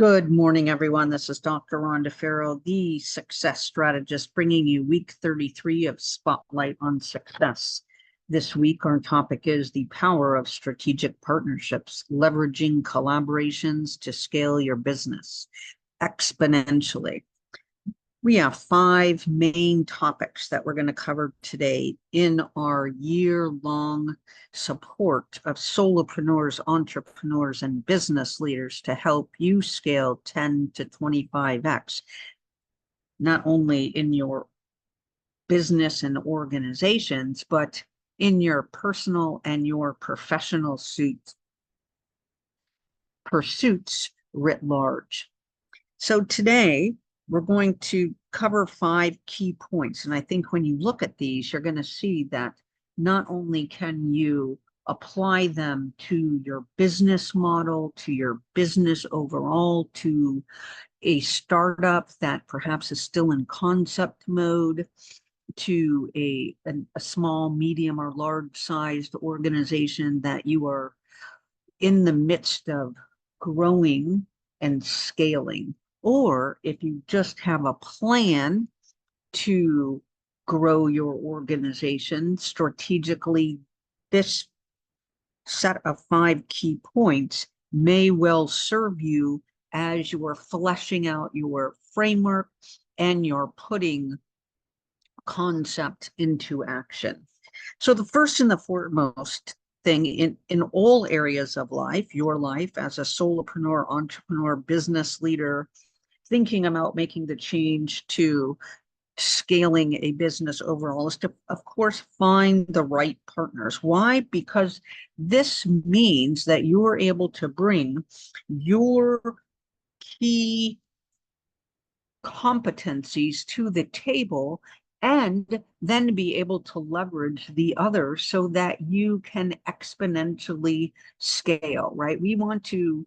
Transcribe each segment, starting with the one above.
Good morning, everyone. This is Dr. Rhonda Farrow, the success strategist, bringing you week 33 of Spotlight on Success. This week, our topic is the power of strategic partnerships, leveraging collaborations to scale your business exponentially. We have 5 main topics that we're going to cover today in our year-long support of solopreneurs, entrepreneurs, and business leaders to help you scale 10 to 25x, not only in your business and organizations, but in your personal and your professional pursuits writ large. So today, we're going to cover 5 key points. And I think when you look at these, you're going to see that not only can you apply them to your business model, to your business overall, to a startup that perhaps is still in concept mode, to a small, medium, or large-sized organization that you are in the midst of growing and scaling. Or if you just have a plan to grow your organization strategically, this set of 5 key points may well serve you as you are fleshing out your framework and you're putting concept into action. So the first and the foremost thing in all areas of life, your life as a solopreneur, entrepreneur, business leader, thinking about making the change to scaling a business overall, is to, of course, find the right partners. Why? Because this means that you're able to bring your key competencies to the table and then be able to leverage the others so that you can exponentially scale, right? We want to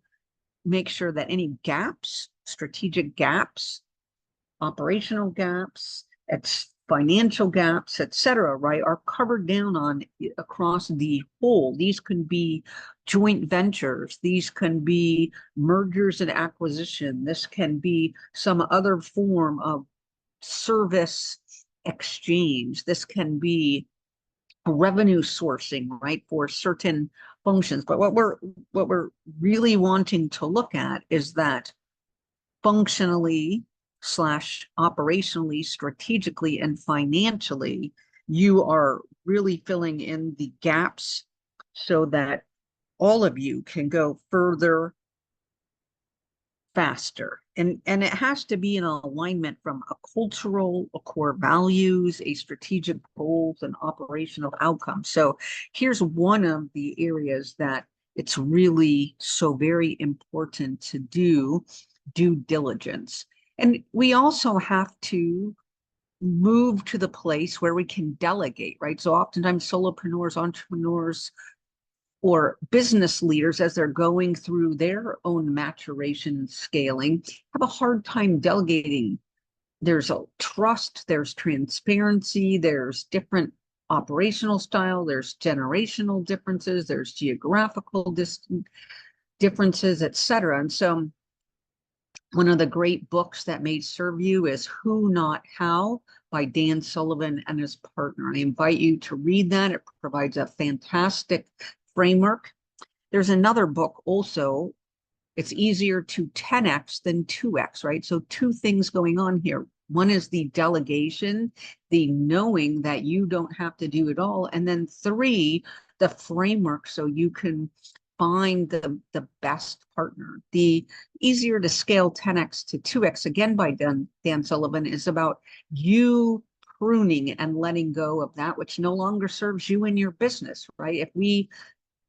make sure that any gaps, strategic gaps, operational gaps, financial gaps, etc., right, are covered down on across the whole. These can be joint ventures. These can be mergers and acquisition. This can be some other form of service exchange. This can be revenue sourcing, right, for certain functions. But what we're really wanting to look at is that functionally / operationally, strategically, and financially, you are really filling in the gaps so that all of you can go further faster. And it has to be in alignment from a cultural, a core values, a strategic goals, and operational outcomes. So here's one of the areas that it's really so very important to do due diligence. And we also have to move to the place where we can delegate, right? So oftentimes solopreneurs, entrepreneurs, or business leaders, as they're going through their own maturation and scaling, have a hard time delegating. There's a trust, there's transparency, there's different operational style, there's generational differences, there's geographical differences, etc. And so one of the great books that may serve you is Who Not How by Dan Sullivan and his partner. I invite you to read that. It provides a fantastic framework. There's another book also. It's easier to 10x than 2x, right? So 2 things going on here. One is the delegation, the knowing that you don't have to do it all. And then 3, the framework so you can find the best partner. The easier to scale 10x to 2x, again by Dan Sullivan, is about you pruning and letting go of that which no longer serves you in your business, right? If we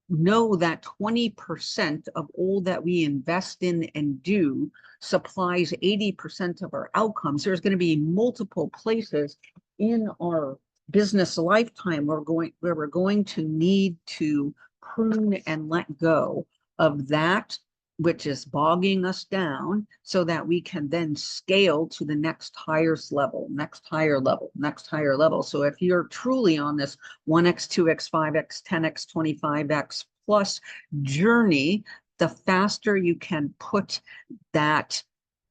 know that 20% of all that we invest in and do supplies 80% of our outcomes, there's going to be multiple places in our business lifetime where we're going to need to prune and let go of that which is bogging us down so that we can then scale to the next highest level, next higher level, next higher level. So if you're truly on this 1x, 2x, 5x, 10x, 25x plus journey the faster you can put that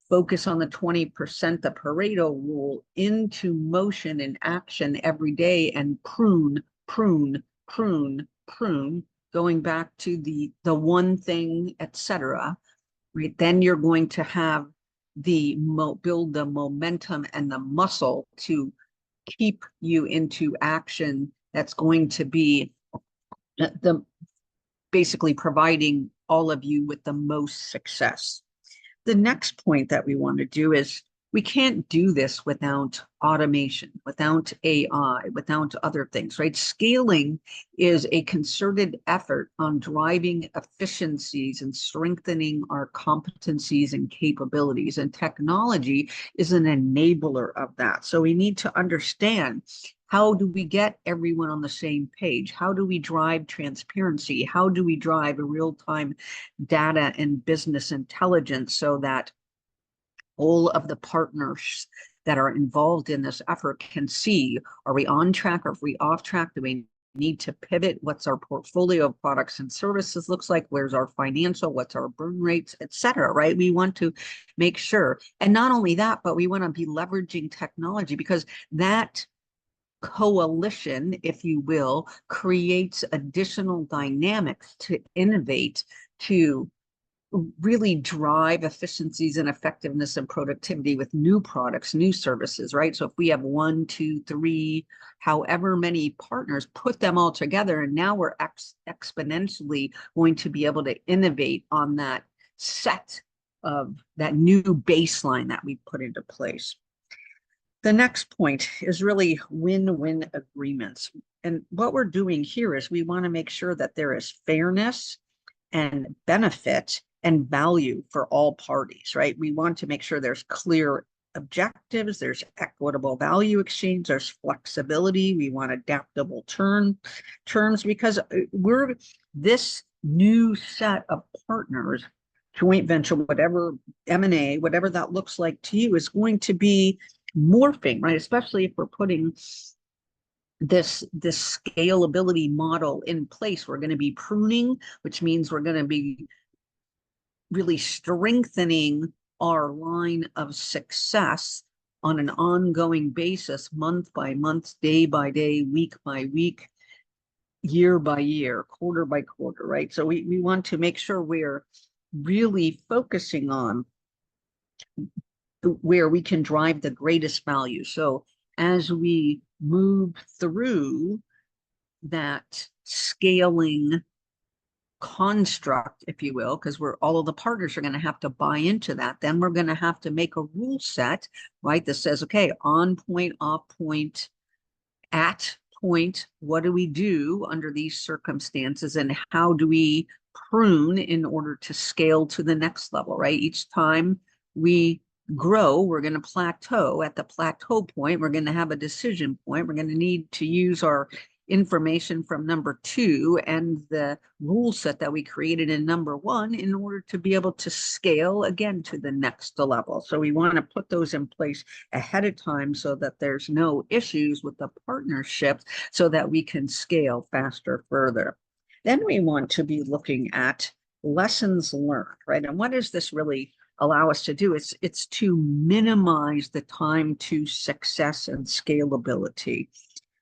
focus on the 20%, the Pareto rule, into motion and action every day, and prune, prune, prune, prune, going back to the one thing, etc., right? Then you're going to have build the momentum and the muscle to keep you into action that's going to be the basically providing all of you with the most success. The next point that we want to do is we can't do this without automation, without AI, without other things, right? Scaling is a concerted effort on driving efficiencies and strengthening our competencies and capabilities. And technology is an enabler of that. So we need to understand, how do we get everyone on the same page? How do we drive transparency? How do we drive a real-time data and business intelligence so that all of the partners that are involved in this effort can see, are we on track, or are we off track? Do we need to pivot? What's our portfolio of products and services looks like? Where's our financial? What's our burn rates, etc., right? We want to make sure. And not only that, but we want to be leveraging technology, because that coalition, if you will, creates additional dynamics to innovate, to really drive efficiencies and effectiveness and productivity with new products, new services, right? So if we have 1, 2, 3, however many partners, put them all together, and now we're exponentially going to be able to innovate on that set of that new baseline that we put into place. The next point is really win-win agreements. And what we're doing here is we want to make sure that there is fairness and benefit and value for all parties, right? We want to make sure there's clear objectives, there's equitable value exchange, there's flexibility, we want adaptable terms, because we're this new set of partners, joint venture, whatever, M&A, whatever that looks like to you, is going to be morphing, right? Especially if we're putting this scalability model in place. We're going to be pruning, which means we're going to be really strengthening our line of success on an ongoing basis, month by month, day by day, week by week, year by year, quarter by quarter, right? So we want to make sure we're really focusing on where we can drive the greatest value. So as we move through that scaling construct, if you will, because all of the partners are going to have to buy into that, then we're going to have to make a rule set, right, that says, okay, on point, off point, at point, what do we do under these circumstances, and how do we prune in order to scale to the next level, right? Each time we grow, we're going to plateau. At the plateau point, we're going to have a decision point. We're going to need to use our information from number 2 and the rule set that we created in number 1 in order to be able to scale again to the next level. So we want to put those in place ahead of time so that there's no issues with the partnerships, so that we can scale faster, further. Then we want to be looking at lessons learned, right? And what does this really allow us to do? It's to minimize the time to success and scalability.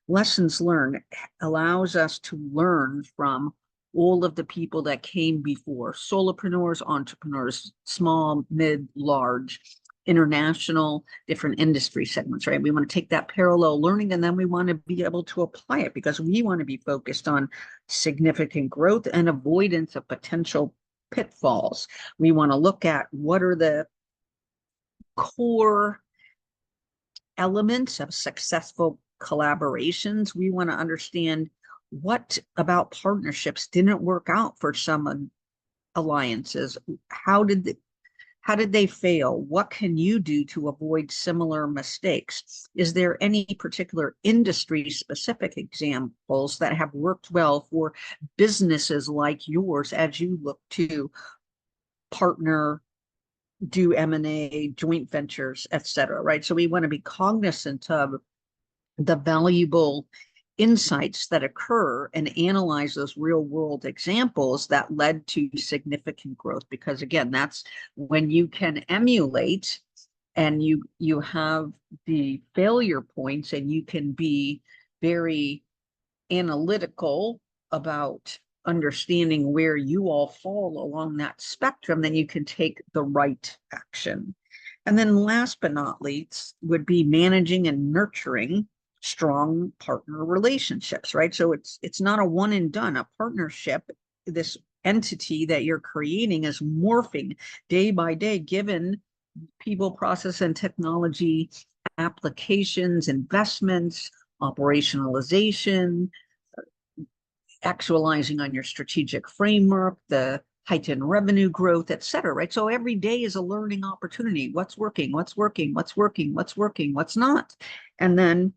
Lessons learned allows us to learn from all of the people that came before: solopreneurs, entrepreneurs, small, mid, large, international, different industry segments, right? We want to take that parallel learning, and then we want to be able to apply it, because we want to be focused on significant growth and avoidance of potential pitfalls. We want to look at what are the core elements of successful collaborations. We want to understand what about partnerships didn't work out for some alliances. How did they fail? What can you do to avoid similar mistakes? Is there any particular industry specific examples that have worked well for businesses like yours as you look to partner, do M&A, joint ventures, etc., right? So we want to be cognizant of the valuable insights that occur and analyze those real world examples that led to significant growth. Because again, that's when you can emulate and you have the failure points and you can be very analytical about understanding where you all fall along that spectrum, then you can take the right action. And then last but not least would be managing and nurturing strong partner relationships, right? So it's not a one and done. A partnership, this entity that you're creating, is morphing day by day, given people, process, and technology applications, investments, operationalization, actualizing on your strategic framework, the heightened revenue growth, et cetera, right? So every day is a learning opportunity. What's working, what's working, what's working, what's working, what's not. And then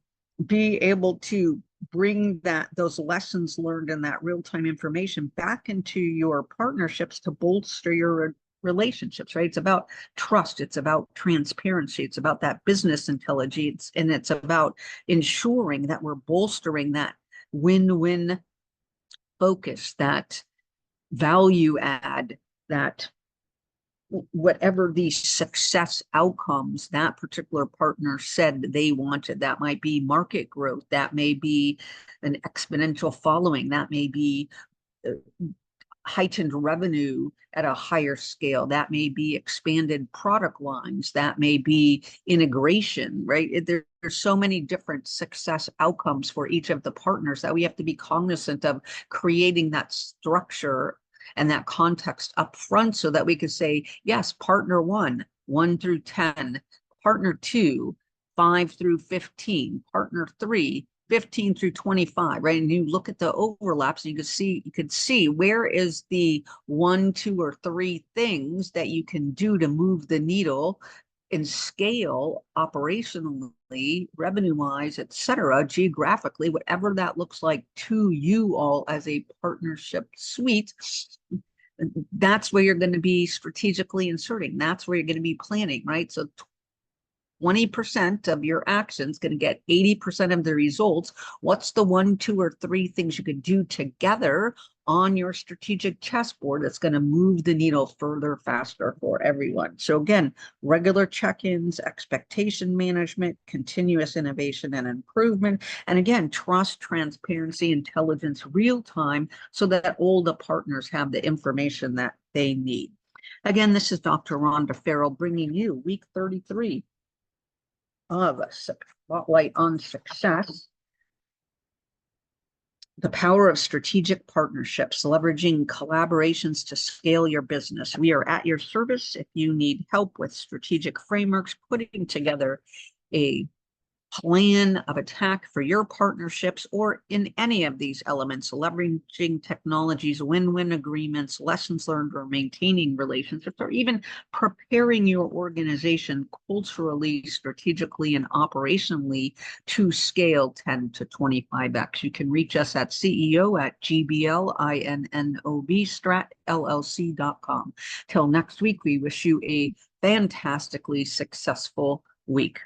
be able to bring those lessons learned and that real-time information back into your partnerships to bolster your relationships, right? It's about trust. It's about transparency. It's about that business intelligence. And it's about ensuring that we're bolstering that win-win focus, that value add, that whatever the success outcomes that particular partner said they wanted. That might be market growth, that may be an exponential following, that may be heightened revenue at a higher scale, that may be expanded product lines, that may be integration, right? There's so many different success outcomes for each of the partners that we have to be cognizant of creating that structure and that context up front so that we could say, yes, partner 1 through 10, partner 2, 5 through 15, partner 3, 15 through 25, right? And you look at the overlaps and you could see where is the 1, 2, or 3 things that you can do to move the needle and scale operationally, revenue-wise, et cetera, geographically, whatever that looks like to you all as a partnership suite. That's where you're going to be strategically inserting. That's where you're going to be planning, right? So 20% of your actions going to get 80% of the results. What's the 1, 2, or 3 things you could do together on your strategic chessboard that's going to move the needle further, faster for everyone? So again, regular check-ins, expectation management, continuous innovation and improvement, and again, trust, transparency, intelligence, real time, so that all the partners have the information that they need. Again, this is Dr. Rhonda Farrell bringing you week 33 of a Spotlight on Success. The power of strategic partnerships, leveraging collaborations to scale your business. We are at your service if you need help with strategic frameworks, putting together a plan of attack for your partnerships, or in any of these elements, leveraging technologies, win-win agreements, lessons learned, or maintaining relationships, or even preparing your organization culturally, strategically, and operationally to scale 10 to 25x. You can reach us at CEO@GBLINNOB-STRATLLC.com. Till next week, we wish you a fantastically successful week.